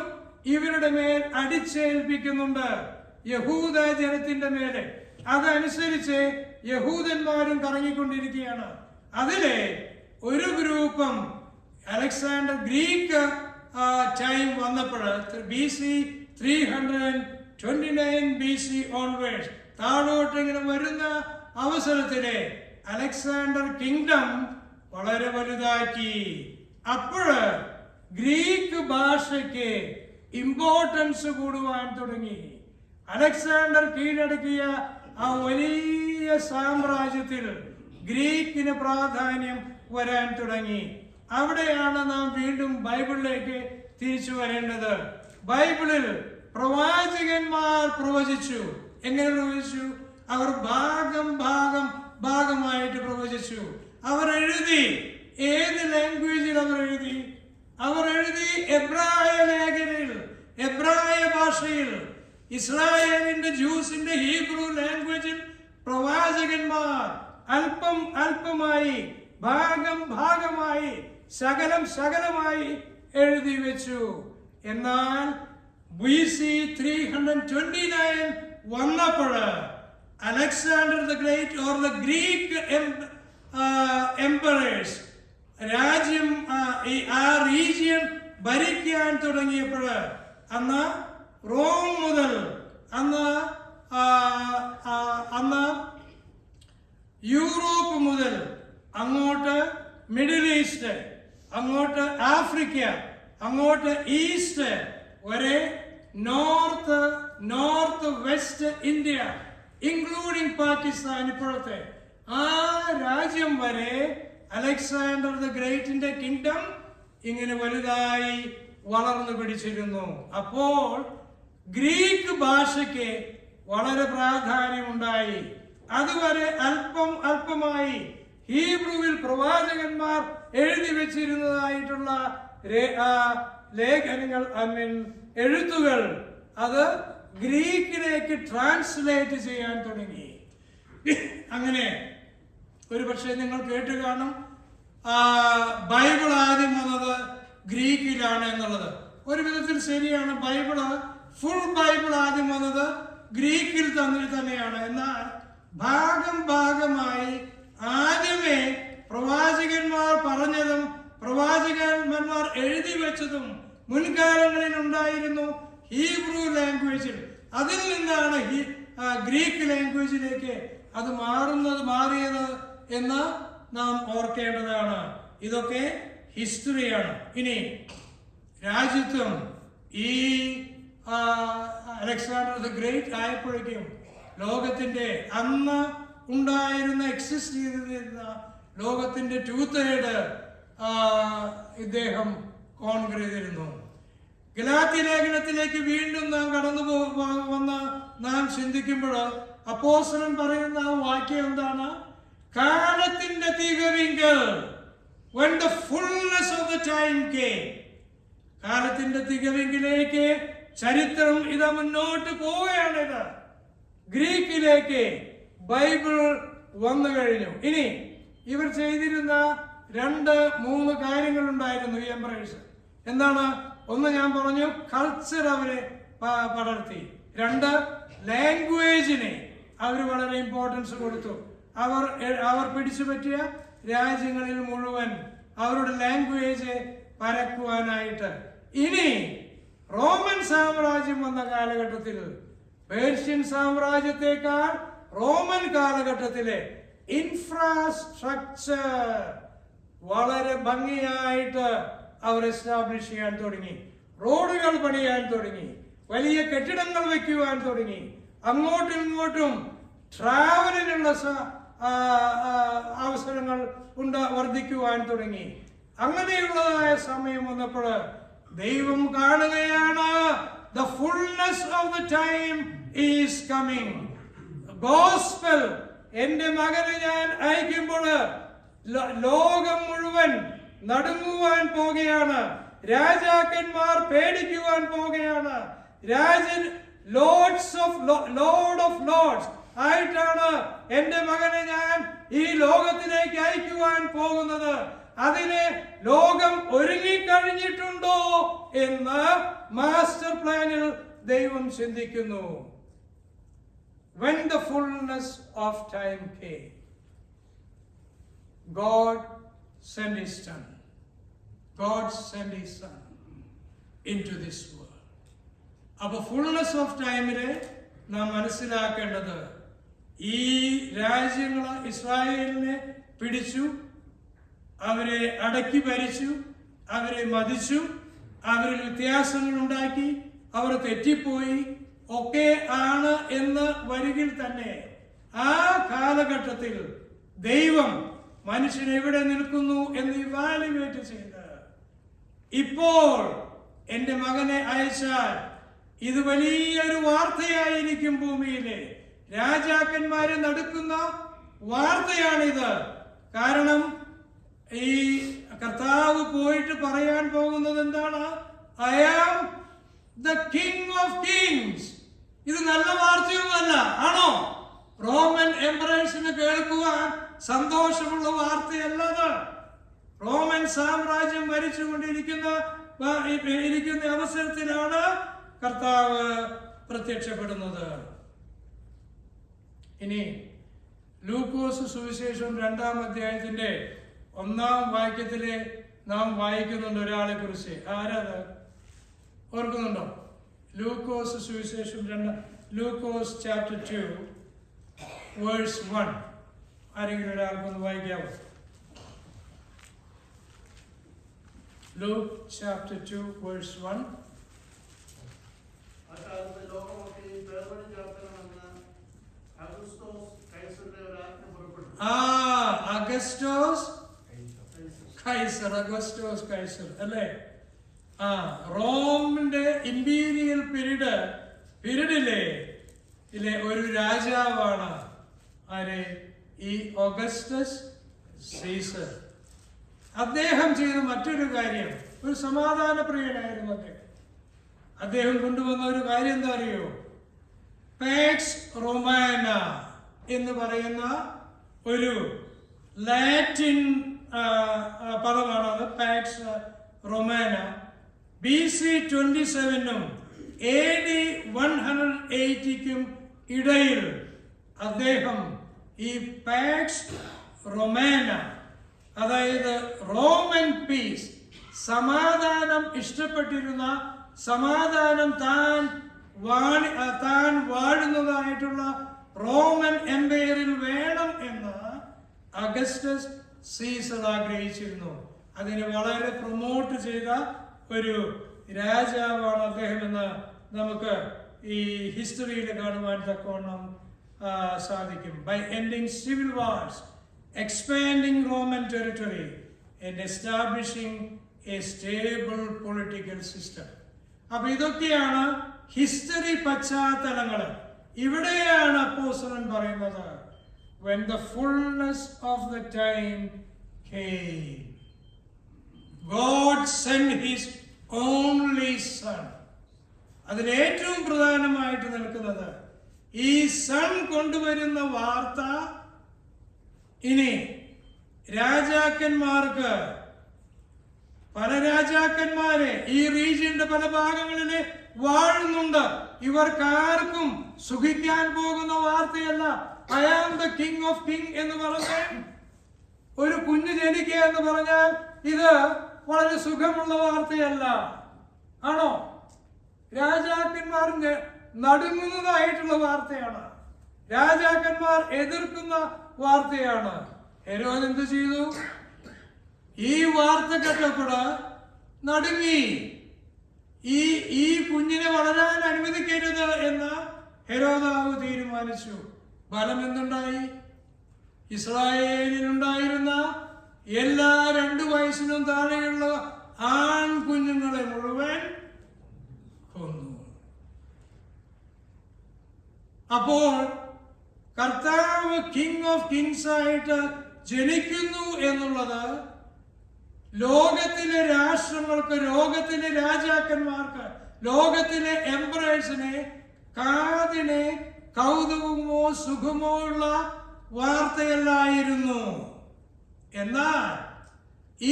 ഇവരുടെ മേൽ അടിച്ചേൽപ്പിക്കുന്നുണ്ട് യഹൂദ ജനത്തിന്റെ മേലെ. അതനുസരിച്ച് യഹൂദന്മാരും കറങ്ങിക്കൊണ്ടിരിക്കുകയാണ്. അതിലെ ഒരു ഗ്രൂപ്പും അലക്സാണ്ടർ ഗ്രീക്ക് ടൈം വന്നപ്പോൾ BC 329 BC ഓൺവേഴ്സ് താഴോട്ട് ഇങ്ങനെ വരുന്ന അവസരത്തിലെ അലക്സാണ്ടർ കിങ്ഡം വളരെ വലുതാക്കി. അപ്പോഴ് ഗ്രീക്ക് ഭാഷയ്ക്ക് ഇമ്പോർട്ടൻസ് കൂടുവാൻ തുടങ്ങി. അലക്സാണ്ടർ കീഴടക്കിയ ആ വലിയ സാമ്രാജ്യത്തിൽ ഗ്രീക്കിന് പ്രാധാന്യം വരാൻ തുടങ്ങി. അവിടെയാണ് നാം വീണ്ടും ബൈബിളിലേക്ക് തിരിച്ചു വരേണ്ടത്. ബൈബിളിൽ പ്രവാചകന്മാർ പ്രവചിച്ചു. എങ്ങനെ പ്രവചിച്ചു? അവർ ഭാഗമായിട്ട് പ്രവചിച്ചു. അവർ എഴുതി. ഏത് ലാംഗ്വേജിൽ അവർ എഴുതി? അവർ എഴുതി എബ്രായ ലേഖനയിൽ, എബ്രായ ഭാഷയിൽ. ഇസ്രായേലിന്റെ ജൂസിന്റെ ഹീബ്രു ലാംഗ്വേജിൽ പ്രവാചകന്മാർ അല്പമായി ഭാഗമായി ശകലമായി എഴുതി വെച്ചു. എന്നാൽ BC 329 വന്നപ്പോൾ Alexander the great or the Greek emperors രാജ്യം ആ റീജിയൻ ഭരിക്കാൻ തുടങ്ങിയപ്പോൾ അന്ന് റോം മുതൽ അന്ന് യൂറോപ്പ് മുതൽ അങ്ങോട്ട് മിഡിൽ ഈസ്റ്റ്, അങ്ങോട്ട് ആഫ്രിക്ക, അങ്ങോട്ട് ഈസ്റ്റ് വരെ north west India including Pakistan ഇപ്പോഴത്തെ ആ രാജ്യം വരെ അലക്സാണ്ടർ ദ ഗ്രേറ്റിന്റെ കിങ്ഡം ഇങ്ങനെ വലുതായി വളർന്നു പിടിച്ചിരുന്നു. അപ്പോൾ ഗ്രീക്ക് ഭാഷയ്ക്ക് വളരെ പ്രാധാന്യമുണ്ടായി. അതുവരെ അല്പമായി ഹീബ്രുവിൽ പ്രവാചകന്മാർ എഴുതി വെച്ചിരുന്നതായിട്ടുള്ള ലേഖനങ്ങൾ എഴുത്തുകൾ അത് ഗ്രീക്കിലേക്ക് ട്രാൻസ്ലേറ്റ് ചെയ്യാൻ തുടങ്ങി. അങ്ങനെ ഒരു പക്ഷേ നിങ്ങൾ കേട്ട് കാണും ബൈബിൾ ആദ്യം വന്നത് ഗ്രീക്കിലാണ് എന്നുള്ളത്. ഒരു വിധത്തിൽ ശരിയാണ്. ഫുൾ ബൈബിൾ ആദ്യം വന്നത് ഗ്രീക്കിൽ തന്നെയാണ്. എന്നാൽ ഭാഗമായി ആദ്യമേ പ്രവാചകന്മാർ പറഞ്ഞതും പ്രവാചകന്മാർ എഴുതി വെച്ചതും മുൻകാലങ്ങളിൽ ഉണ്ടായിരുന്നു ഹീബ്രു ലാംഗ്വേജിൽ. അതിൽ നിന്നാണ് ഗ്രീക്ക് ലാംഗ്വേജിലേക്ക് അത് മാറിയത് എന്ന് നാം ഓർക്കേണ്ടതാണ്. ഇതൊക്കെ ഹിസ്റ്ററിയാണ്. ഇനി രാജ്യത്വം ഈ അലക്സാണ്ടർ ദ ഗ്രേറ്റ് ആയപ്പോഴേക്കും ലോകത്തിന്റെ അന്ന് ഉണ്ടായിരുന്ന എക്സിസ്റ്റ് ചെയ്തിരുന്ന ലോകത്തിന്റെ 2/3 ഇദ്ദേഹം കോൺകർ ചെയ്തിരുന്നു. ഗലാത്യ ലേഖനത്തിലേക്ക് വീണ്ടും നാം കടന്നു വന്ന് നാം ചിന്തിക്കുമ്പോൾ അപ്പോസ്തലൻ പറയുന്ന ആ വാക്യം എന്താണ്? കാലത്തിന്റെ തികവിങ്കൽ, when the fullness of the time came. കാലത്തിന്റെ തികവിങ്കിലേക്ക് ചരിത്രം ഇതാ മുന്നോട്ട് പോവുകയാണിത്. ഗ്രീക്കിലേക്ക് ബൈബിൾ വന്നു കഴിഞ്ഞു. ഇനി ഇവർ ചെയ്തിരുന്ന 2-3 കാര്യങ്ങളുണ്ടായിരുന്നു ഈ എംപറേഴ്സ്. എന്താണ്? ഒന്ന് ഞാൻ പറഞ്ഞു, കൾച്ചർ അവരെ പടർത്തി. 2, ലാംഗ്വേജിനെ അവർ വളരെ ഇമ്പോർട്ടൻസ് കൊടുത്തു. അവർ പിടിച്ചു പറ്റിയ രാജ്യങ്ങളിൽ മുഴുവൻ അവരുടെ ലാംഗ്വേജ് പരക്കുവാനായിട്ട്. ഇനി റോമൻ സാമ്രാജ്യം വന്ന കാലഘട്ടത്തിൽ പേർഷ്യൻ സാമ്രാജ്യത്തെക്കാൾ റോമൻ കാലഘട്ടത്തിലെ ഇൻഫ്രാസ്ട്രക്ചർ വളരെ ഭംഗിയായിട്ട് അവർ എസ്റ്റാബ്ലിഷ് ചെയ്യാൻ തുടങ്ങി. റോഡുകൾ പണിയാൻ തുടങ്ങി, വലിയ കെട്ടിടങ്ങൾ വയ്ക്കുവാൻ തുടങ്ങി, അങ്ങോട്ടും ഇങ്ങോട്ടും ട്രാവലിനുള്ള അവസരങ്ങൾ വർദ്ധിക്കുവാൻ തുടങ്ങി. അങ്ങനെയുള്ളതായ സമയം വന്നപ്പോൾ ദൈവം കാണുകയാണ്, the fullness of the time is coming. Gospel എന്റെ മകനെ ഞാൻ അയക്കുമ്പോൾ ലോകം മുഴുവൻ നടുങ്ങുവാൻ പോകുകയാണ്. രാജാക്കന്മാർ പേടിക്കുവാൻ പോകുകയാണ്. ലോർഡ് ഓഫ് ലോർഡ്സ് ആയിട്ടാണ് എന്റെ മകനെ ഞാൻ ഈ ലോകത്തിലേക്ക് അയക്കുവാൻ പോകുന്നത്. അതിന് ലോകം ഒരുങ്ങിക്കഴിഞ്ഞിട്ടുണ്ടോ എന്ന് മാസ്റ്റർ പ്ലാനിൽ ദൈവം ചിന്തിക്കുന്നു. When the fullness of time came, God sent his son. God sent his son into this world. അപ്പോൾ fullness of ടൈമിനെ നാം മനസ്സിലാക്കേണ്ടത്, ഈ രാജ്യങ്ങൾ ഇസ്രായേലിനെ പിടിച്ചു, അവരെ അടക്കി ഭരിച്ചു, അവരെ മതിച്ചു, അവരിൽ വ്യത്യാസങ്ങൾ ഉണ്ടാക്കി, അവർ തെറ്റിപ്പോയി ഒക്കെ ആണ് എന്ന് വരികിൽ തന്നെ ആ കാലഘട്ടത്തിൽ ദൈവം മനുഷ്യൻ എവിടെ നിൽക്കുന്നു എന്ന് ഇവാലുവേറ്റ് ചെയ്ത്, ഇപ്പോൾ എൻ്റെ മകനെ അയച്ചാൽ ഇത് വലിയൊരു വാർത്തയായിരിക്കും. ഭൂമിയിലെ രാജാക്കന്മാരെ നടുക്കുന്ന വാർത്തയാണിത്. കാരണം ഈ കർത്താവ് പോയിട്ട് പറയാൻ പോകുന്നത് എന്താണ്? I am the King of Kings. ഇത് നല്ല വാർത്തയൊന്നുമല്ല, ആണോ? റോമൻ എംപറേഴ്സിന് കേൾക്കുവാൻ സന്തോഷമുള്ള വാർത്തയല്ലത്. റോമൻ സാമ്രാജ്യം ഭരിച്ചുകൊണ്ടിരിക്കുന്ന അവസരത്തിലാണ് കർത്താവ് പ്രത്യക്ഷപ്പെടുന്നത്. ഇനി ലൂക്കോസ് സുവിശേഷം 2-ാം അധ്യായത്തിന്റെ 1-ാം വാക്യത്തിലെ നാം വായിക്കുന്നുണ്ട് ഒരാളെ കുറിച്ച്. ആരാത് ഓർക്കുന്നുണ്ടോ? ലൂക്കോസ് സുവിശേഷം 2, ലൂക്കോസ് ചാപ്റ്റർ 2 വേഴ്സ് 1. ആരെങ്കിലും ഒരാൾക്കൊന്ന് വായിക്കാവോ? Luke chapter 2 verse 1. അഗസ്റ്റോസ് കൈസർ അല്ലേ? റോമിന്റെ ഇമ്പീരിയൽ പീരീഡിലെ ഒരു രാജാവാണ് ആരെ? ഈ ഓഗസ്റ്റസ് സീസർ. അദ്ദേഹം ചെയ്ത മറ്റൊരു കാര്യം, ഒരു സമാധാന പ്രിയനായിരുന്നു അദ്ദേഹം കൊണ്ടുവന്ന ഒരു കാര്യം എന്താ അറിയോ? പാക്സ് റൊമാന എന്ന് പറയുന്ന ഒരു ലാറ്റിൻ പദമാണത്. പാക്സ് റൊമാന BC 27 AD 180 ഇടയിൽ അദ്ദേഹം ഈ പാക്സ് റൊമേന, അതായത് റോമൻ പീസ്, സമാധാനം ഇഷ്ടപ്പെട്ടിരുന്ന, സമാധാനം താൻ വാഴുന്നതായിട്ടുള്ള റോമൻ എംപയറിൽ വേണം എന്ന് അഗസ്റ്റസ് സീസർ ആഗ്രഹിച്ചിരുന്നു. അതിനെ വളരെ പ്രൊമോട്ട് ചെയ്ത ഒരു രാജാവാണ് അദ്ദേഹം എന്ന് നമുക്ക് ഈ ഹിസ്റ്ററിയിൽ കാണുവാൻ തക്കവണ്ണം സാധിക്കും. By ending civil wars, expanding Roman territory and establishing a stable political system. അപ്പൊ ഇതൊക്കെയാണ് ഹിസ്റ്ററി പശ്ചാത്തലങ്ങൾ. ഇവിടെയാണ് അപ്പോസ്തലൻ പറയുന്നത്, when the fullness of the time came, God sent his only son. അതിൽ ഏറ്റവും പ്രധാനമായിട്ട് നിൽക്കുന്നത് ഈ സൺ കൊണ്ടുവരുന്ന വാർത്ത ഇനി രാജാക്കന്മാർക്ക്, പല രാജാക്കന്മാരെ ഈ റീജിയന്റെ പല ഭാഗങ്ങളിൽ വാഴുന്നുണ്ട്, ഇവർക്കാർക്കും സുഖിക്കാൻ പോകുന്ന വാർത്തയല്ല. I am the king of king എന്ന് പറഞ്ഞ് ഒരു കുഞ്ഞ് ജനിക്കുക എന്ന് പറഞ്ഞാൽ ഇത് വളരെ സുഖമുള്ള വാർത്തയല്ല, ആണോ? രാജാക്കന്മാർ നടുങ്ങുന്നതായിട്ടുള്ള വാർത്തയാണ്, രാജാക്കന്മാർ എതിർക്കുന്ന വാർത്തയാണ്. ഹെരോദ് എന്ത് ചെയ്തു? ഈ വാർത്ത കേട്ടപ്പോൾ നടുങ്ങി. ഈ കുഞ്ഞിനെ വളരാൻ അനുവദിക്കരുത് എന്ന് ഹെരോദാവ് തീരുമാനിച്ചു. ഫലം എന്തുണ്ടായി? ഇസ്രായേലിലുണ്ടായിരുന്ന എല്ലാ 2 വയസ്സിനും താഴെയുള്ള ആൺകുഞ്ഞുങ്ങളെ മുഴുവൻ കൊന്നു. അപ്പോൾ കർത്താവ് കിങ് ഓഫ് കിങ്സ് ആയിട്ട് ജനിക്കുന്നു എന്നുള്ളത് ലോകത്തിലെ രാഷ്ട്രങ്ങൾക്ക്, ലോകത്തിലെ രാജാക്കന്മാർക്ക്, ലോകത്തിലെ എംപറേഴ്സിനെ കാതിനെ കൗതുകമോ സുഖമോ ഉള്ള വാർത്തയല്ലായിരുന്നു. എന്നാൽ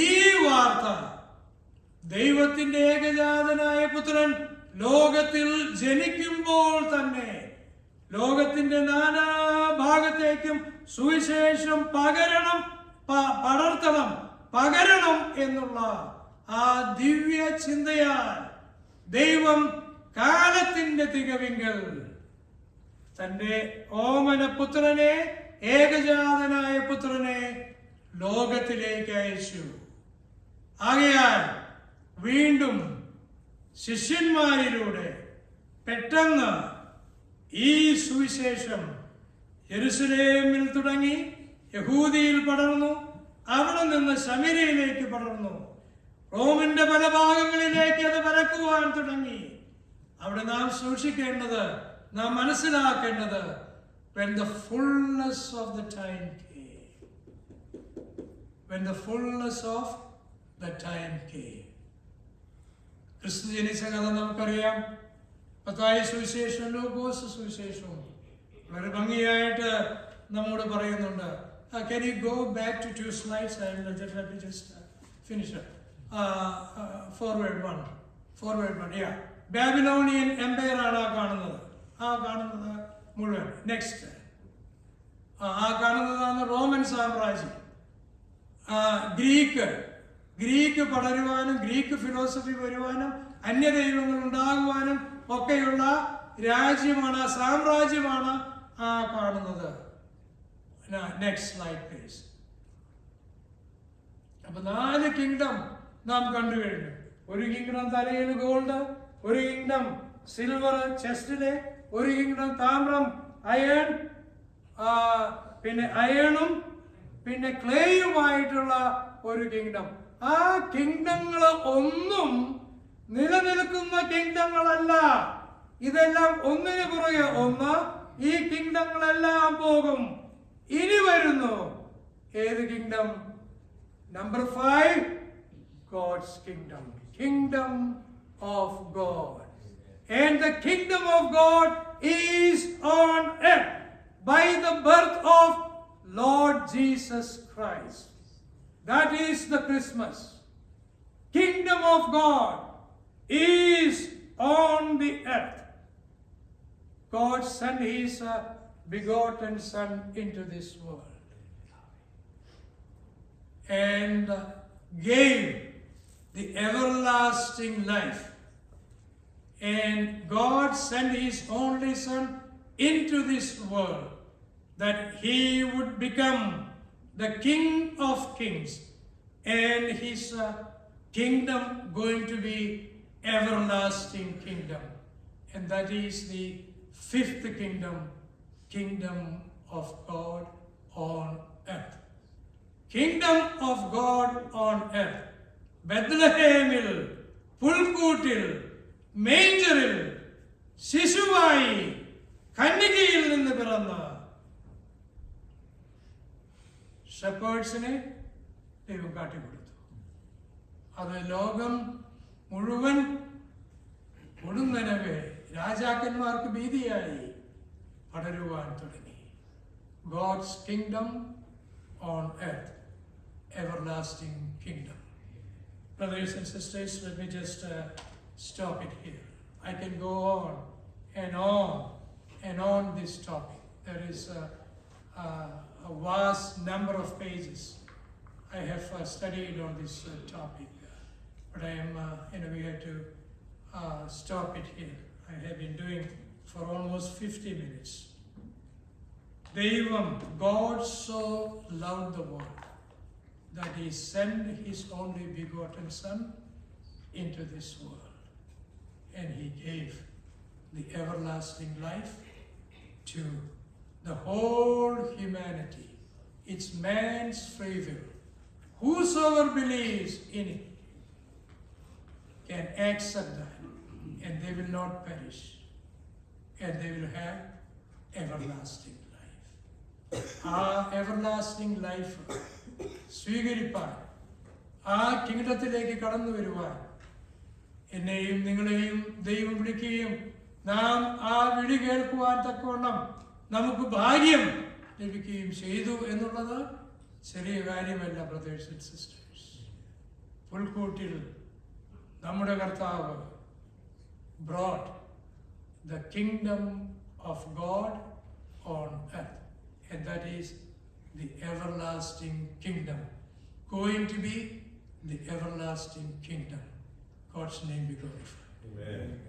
ഈ വാർത്ത ദൈവത്തിന്റെ ഏകജാതനായ പുത്രൻ ലോകത്തിൽ ജനിക്കുമ്പോൾ തന്നെ ലോകത്തിന്റെ നാനാഭാഗത്തേക്കും സുവിശേഷം പകരണം എന്നുള്ള ആ ദിവ്യ ചിന്തയാൽ ദൈവം കാലത്തിന്റെ തികവിങ്കൽ തന്റെ ഓമന പുത്രനെ, ഏകജാതനായ പുത്രനെ ലോകത്തിലേക്ക് അയച്ചു. ആകയാൽ വീണ്ടും ശിഷ്യന്മാരിലൂടെ പെട്ടെന്ന് ഈ സുവിശേഷം യെരുശലേമിൽ തുടങ്ങി യഹൂദിയിൽ പടർന്നു, അവിടെ നിന്ന് ശമര്യയിലേക്ക് പടർന്നു, റോമിന്റെ പല ഭാഗങ്ങളിലേക്ക് അത് പരക്കുവാൻ തുടങ്ങി. അവിടെ നാം സൂക്ഷിക്കേണ്ടത്, നാം മനസ്സിലാക്കേണ്ടത്, when the fullness of the time came, when the fullness of the time came. ക്രിസ്തു ജനിച്ച കഥ നമുക്കറിയാം. മത്തായി സുവിശേഷം, ലൂക്കോസ് സുവിശേഷവും വളരെ ഭംഗിയായിട്ട് നമ്മോട് പറയുന്നുണ്ട്. Can you go back to 2 slides? Let me just finish it. Forward one. Yeah. Babylonian empire ആണ് കാണുന്നത് മുഴുവൻ. നെക്സ്റ്റ് കാണുന്നതാണ് റോമൻ സാമ്രാജ്യം. ഗ്രീക്ക് പടരുവാനും ഗ്രീക്ക് ഫിലോസഫി വരുവാനും അന്യദൈവങ്ങൾ ഉണ്ടാകുവാനും ഒക്കെയുള്ള രാജ്യമാണ്, സാമ്രാജ്യമാണ് കാണുന്നത്. Next slide please. അപ്പൊ 4 കിങ്ഡം നാം കണ്ടു കഴിഞ്ഞു. ഒരു കിങ്ഡം തലയിൽ ഗോൾഡ്, ഒരു കിങ്ഡം സിൽവർ ചെസ്റ്റിലെ, ഒരു കിങ്ഡം താമ്രം അയൺ, പിന്നെ അയണും പിന്നെ ക്ലേയുമായിട്ടുള്ള ഒരു കിങ്ഡം. ആ കിങ്ഡങ്ങൾ ഒന്നും നിലനിൽക്കുന്ന കിങ്ഡങ്ങളല്ല. ഇതെല്ലാം ഒന്നിനു പുറകെ ഒന്ന്. ഈ കിങ്ഡങ്ങളെല്ലാം പോകും. ഇനി വരുന്നു ഏത് kingdom? Number 5, God's kingdom. Kingdom of God. And the kingdom of God is on earth by the birth of Lord Jesus Christ. That is the Christmas. Kingdom of God is on the earth. God sent his begotten Son into this world. and gave the everlasting life. And God sent His only Son into this world that He would become the King of Kings, and His kingdom going to be everlasting kingdom. And that is the fifth kingdom, kingdom of God on earth. Kingdom of God on earth. ബത്ലഹേമിൽ പുൽക്കൂട്ടിൽ മേജറിൽ ശിശുവായി കന്യകയിൽ നിന്ന് പിറന്ന ഷെപ്പേർഡ്സിനെ ദൈവം കാട്ടിക്കൊടുത്തു. അത് ലോകം മുഴുവൻ കൊടുന്നനവെ രാജാക്കന്മാർക്ക് ഭീതിയായി പടരുവാൻ തുടങ്ങി. God's kingdom on earth, everlasting kingdom. Brothers and sisters, let me just stop it here. I can go on and on this topic. There is a vast number of pages I have studied on this topic, but I am, we have to stop it here. I have been doing for almost 50 minutes. Devam, God so loved the world that He sent His only begotten Son into this world, and He gave the everlasting life to the whole humanity. It's man's free will. Whosoever believes in it can accept that, and they will not perish, and they will have everlasting life. ആ everlasting life സ്വീകരിപ്പാൻ, ആ കിങ്ഡത്തിലേക്ക് കടന്നു വരുവാൻ എന്നെയും നിങ്ങളെയും ദൈവം വിളിക്കുകയും നാം ആ വിളി കേൾക്കുവാൻ തക്കവണ്ണം നമുക്ക് ഭാഗ്യം ലഭിക്കുകയും ചെയ്തു എന്നുള്ളത് ചെറിയ കാര്യമല്ല, ബ്രദേഴ്സ് ആൻഡ് സിസ്റ്റേഴ്സ്. പുൽക്കൂട്ടിൽ നമ്മുടെ കർത്താവ് brought the kingdom of God on earth, and that is the everlasting kingdom, going to be the everlasting kingdom. God's name be glorified. Amen.